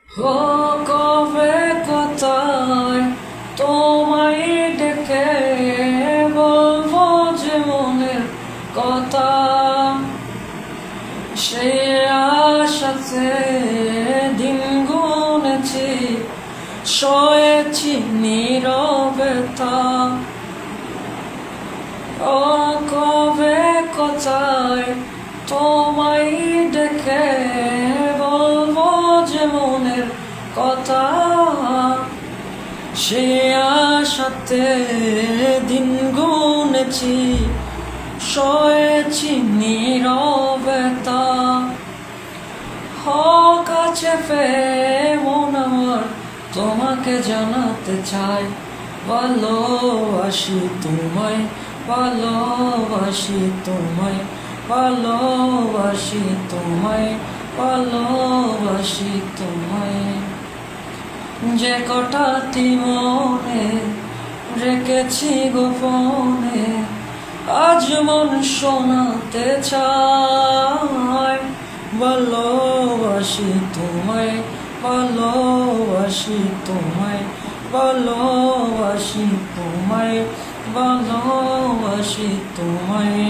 ও কবে কোথায় তোমায় ডেকে বলবো যে মনের কথা, সে আশাতে দিন গুনেছি, সয়েছি নীরবতা। ও কবে কোথায় তোমায় ডেকে বলবো যে মনের কথা, সে আশাতে দিন গুনেছি, সয়েছি নীরবতা। কাছে পেয়ে মন আমার তোমাকে জানাতে চাই, ভালোবাসি তোমায়, ভালোবাসি তোমায়, ভালোবাসি তোমায়, ভালোবাসি তোমায়। যে কটাতি মনে রেখেছি গোপনে, আজ মন শোনাতে চাই, ভালোবাসি তোমায়, ভালোবাসি তোমায়, ভালোবাসি তোমায়, ভালোবাসি তোমায়।